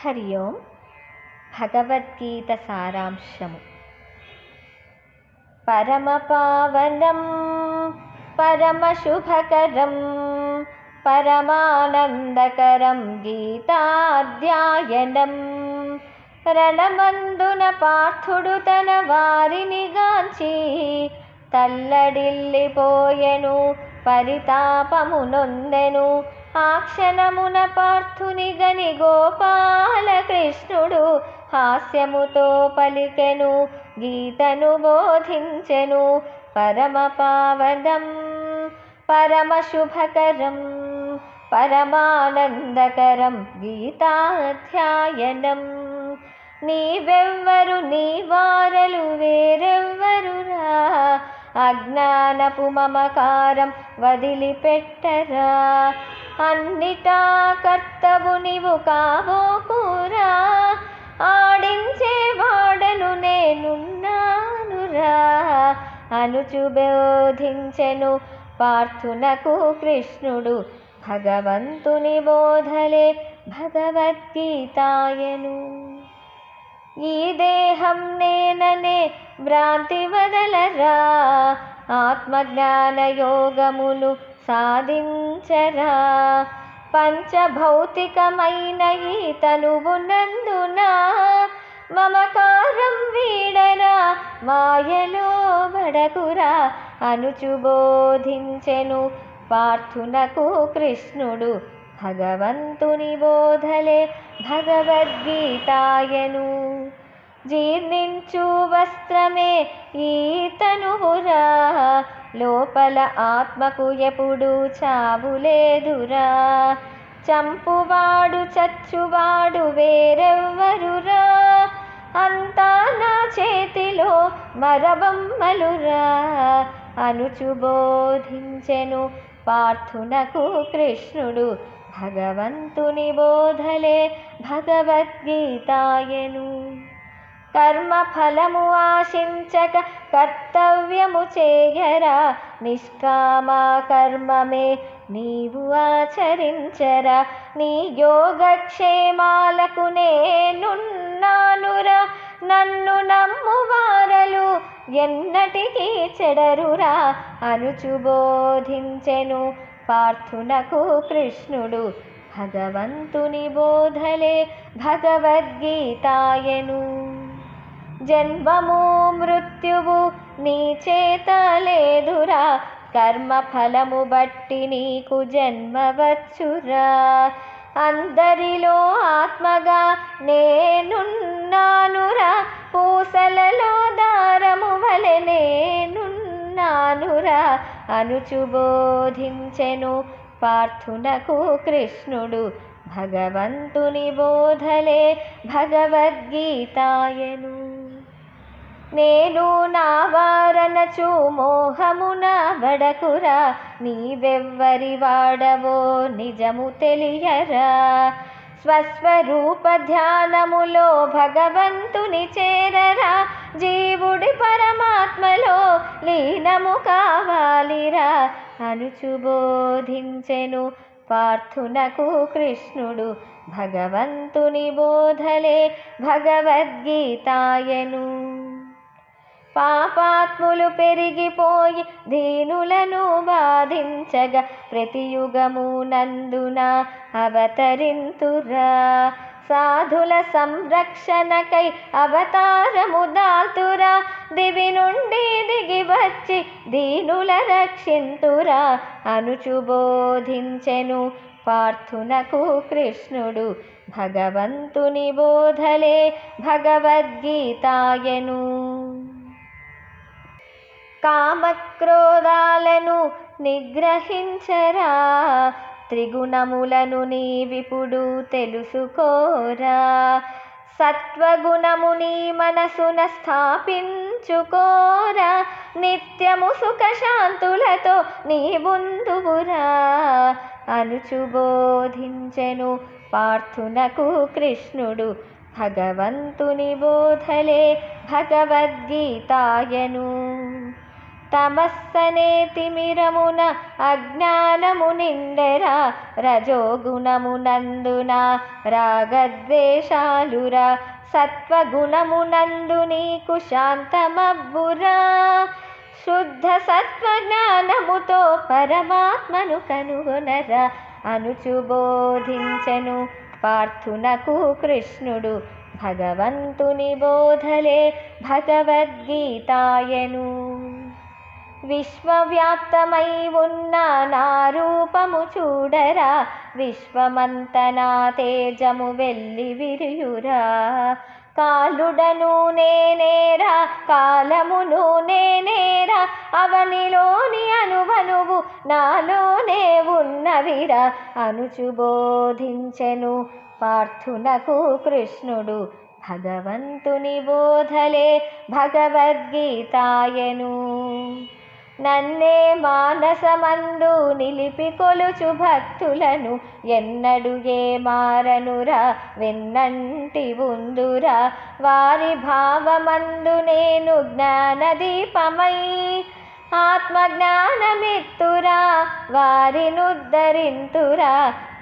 హరి ఓం. భగవద్గీత సారాంశము. పరమపావనం పరమశుభకరం పరమానందకరం గీతాధ్యాయనం. రణమందున పార్థుడు తన వారిని గాంచి తల్లడిల్లిపోయెను, పరితాపమునొందెను. ఆ క్షణమున పార్థుని గని గోపాలకృష్ణుడు హాస్యముతో పలికెను, గీతను బోధించెను. పరమపావనం పరమశుభకరం పరమానందకరం గీతాధ్యాయనం. నీవెవ్వరు, నీ వారలు వేరెవ్వరురా, అజ్ఞానపు మమకారం వదిలిపెట్టరా. అన్నిటా కర్తవు నీవు కాబోకురా, ఆడించేవాడను నేనున్నానురా అనుచు బోధించెను పార్థునకు కృష్ణుడు. భగవంతుని బోధలే భగవద్గీతాయను. ఈ దేహం నేననే భ్రాంతి వదలరా, ఆత్మజ్ఞాన యోగమును సాధించరా. పంచభౌతికమైన ఈ తనువునందున మమకారం వీడరా, మాయలో బడకురా అనుచు బోధించెను పార్థునకు కృష్ణుడు. భగవంతుని బోధలే భగవద్గీతాయను. జీర్ణించు వస్త్రమే ఈ తనువురా, లోపల ఆత్మకు ఎప్పుడు చావులేదురా. చంపువాడు చచ్చువాడు వేరెవ్వరురా, అంతా నా చేతిలో మరబొమ్మలురా అనుచు బోధించెను పార్థునకు కృష్ణుడు. భగవంతుని బోధలే భగవద్గీతాయను. కర్మఫలము ఆశించక కర్తవ్యము చేయరా, నిష్కామ కర్మమే నీవు ఆచరించరా. నీ యోగక్షేమాలకు నేనున్నానురా, నన్ను నమ్మువారలు ఎన్నటికీ చెడరురా అనుచు బోధించెను పార్థునకు కృష్ణుడు. భగవంతుని బోధలే భగవద్గీతాయను. జన్మము మృత్యువు నీ చేత లేదురా, కర్మఫలము బట్టి నీకు జన్మ వచ్చురా. అందరిలో ఆత్మగా నేనున్నానురా, పూసలలో దారము వలె నేనున్నానురా అనుచు బోధించెను పార్థునకు కృష్ణుడు. భగవంతుని బోధలే భగవద్గీతాయను. నేను నా వారనచు మోహమున బడకురా, నీవెవ్వరి వాడవో నిజము తెలియరా. స్వస్వరూప ధ్యానములో భగవంతుని చేరరా, జీవుడి పరమాత్మలో లీనము కావాలిరా అనుచు బోధించెను పార్థునకు కృష్ణుడు. భగవంతుని బోధలే భగవద్గీతాయను. పాపాత్ములు పెరిగిపోయి దీనులను బాధించగా, ప్రతియుగము నందున అవతరింతురా. సాధుల సంరక్షణకై అవతారము దాల్తురా, దివి నుండి దిగి వచ్చి దీనుల రక్షింతురా అనుచు బోధించెను పార్థునకు కృష్ణుడు. భగవంతుని బోధలే భగవద్గీతాయను. కామక్రోధాలను నిగ్రహించరా, త్రిగుణములను నీవిప్పుడు తెలుసుకోరా. సత్వగుణము నీ మనసున స్థాపించుకోరా, నిత్యము సుఖశాంతులతో నీ ముందువురా అనుచు బోధించెను పార్థునకు కృష్ణుడు. భగవంతుని బోధలే భగవద్గీతాయను. తమస్సనే తిమిరమున అజ్ఞానము నిండెరా రజోగుణమునందున రాగద్వేషాలురా సత్వగుణమునందు నీకు శాంతమబ్బురా శుద్ధ సత్వజ్ఞానముతో పరమాత్మను కనుగొనరా అనుచు బోధించెను పార్థునకు కృష్ణుడు భగవంతుని బోధలే భగవద్గీతాయను. విశ్వవ్యాప్తమై ఉన్న నా రూపము చూడరా విశ్వమంత నా తేజము వెల్లి విరియురా కాలుడను నేనేరా కాలమును నేనేరా అవనిలోని అనువనువు నాలోనే ఉన్నవిరా అనుచు బోధించెను పార్థునకు కృష్ణుడు భగవంతుని బోధలే భగవద్గీతాయను. నన్నే మానసమందు నిలిపి కొలుచు భక్తులను ఎన్నడు ఏ మారనురా వెన్నంటి ఉందురా వారి భావమందు నేను జ్ఞానదీపమై ఆత్మజ్ఞానమిత్తురా వారినుద్ధరింతురా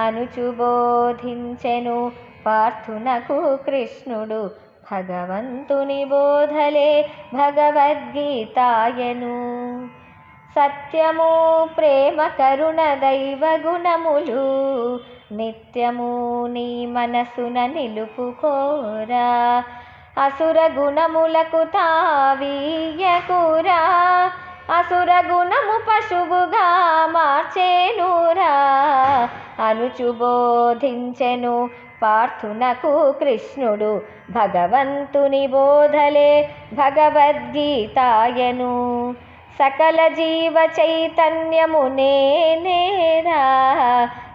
అనుచు బోధించెను పార్థునకు కృష్ణుడు భగవంతుని బోధలే భగవద్గీతాయను. సత్యము ప్రేమ కరుణ దైవ గుణములు నిత్యము నీ మనసున నిలుపుకోరా అసుర గుణములకు తావీయకురా అసుర గుణము పశువుగా మార్చేనురా అనుచు బోధించెను పార్థునకు కృష్ణుడు భగవంతుని బోధలే భగవద్గీతాయను. సకల జీవ చైతన్యము నేనేరా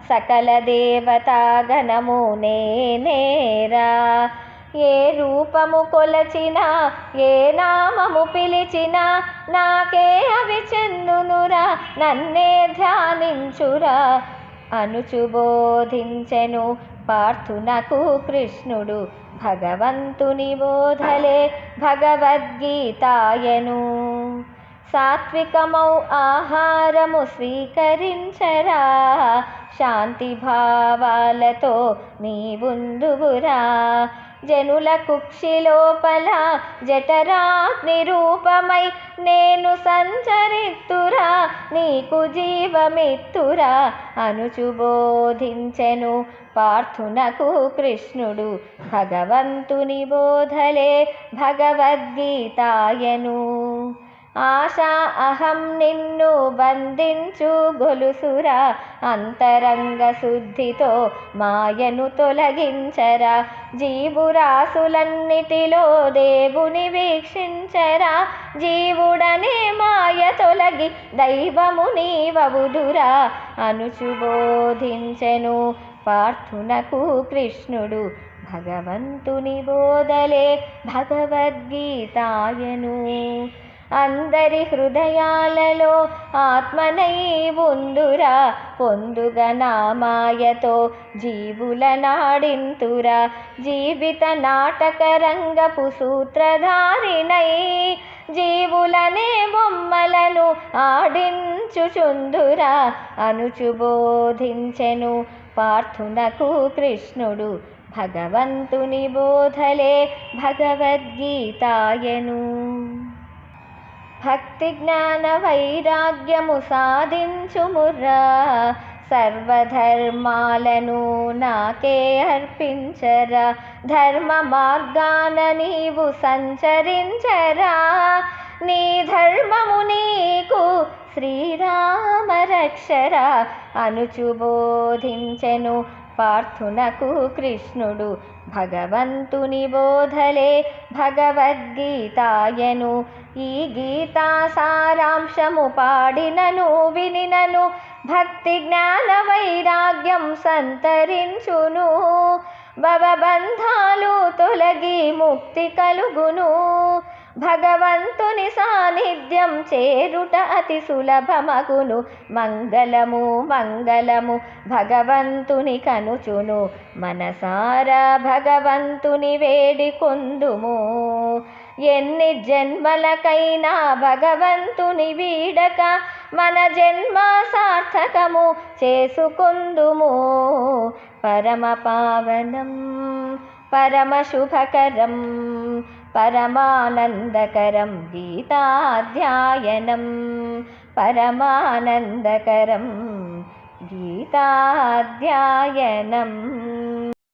సకల దేవతాగణము నేనేరా ఏ రూపము కొలచినా ఏ నామము పిలిచినా నాకే అవి చెందునురా నన్నే ధ్యానించురా అనుచు బోధించెను పార్థునకు కృష్ణుడు భగవంతుని బోధలే భగవద్గీతాయను. సాత్వికమౌ ఆహారము స్వీకరించరా శాంతి భావాలతో నీవుందువురా జనుల కుక్షి లోపల జఠరాగ్ని రూపమై నేను సంచరిత్తురా నీకు జీవమిత్తురా అనుచు బోధించెను పార్థునకు కృష్ణుడు భగవంతుని బోధలే భగవద్గీతాయను. ఆశా అహం నిన్ను బంధించు గొలుసురా అంతరంగ శుద్ధితో మాయను తొలగించరా జీవురాసులన్నిటిలో దేవుని వీక్షించరా జీవుడనే మాయ తొలగి దైవము నీవవుదురా అనుచు బోధించెను పార్థునకు కృష్ణుడు భగవంతుని బోధలే భగవద్గీతాయను. అందరి హృదయాలలో ఆత్మనై ఉందురా పొందుగ నామాయతో జీవుల నాడింతురా జీవిత నాటక రంగపు సూత్రధారిణై జీవులనే బొమ్మలను ఆడించుచుందురా అనుచు బోధించెను పార్థునకు కృష్ణుడు భగవంతుని బోధలే భగవద్గీతాయను. భక్తి జ్ఞాన వైరాగ్యము సాధించుముర్రా సర్వధర్మాలను నాకే అర్పించరా ధర్మ మార్గాన నీవు సంచరించరా నీ ధర్మము నీకు శ్రీరామ రక్షరా అనుచు బోధించెను పార్థునకు కృష్ణుడు భగవంతుని బోధలే భగవద్గీతాయను. ఈ గీతా సారాంశము పాడినను వినినను భక్తి జ్ఞాన వైరాగ్యం సంతరించును భవబంధాలు తొలగి ముక్తి కలుగును భగవంతుని సాన్నిధ్యం చేరుట అతి సులభమగును మంగళము మంగళము భగవంతుని కనుచును మనసారా భగవంతుని వేడికొందుము ఎన్ని జన్మలకైనా భగవంతుని వీడక మన జన్మ సార్థకము చేసుకుందుము. పరమ పావనం పరమ శుభకరం పరమానందకరం గీతాధ్యాయనం. పరమానందకరం గీతాధ్యాయనం.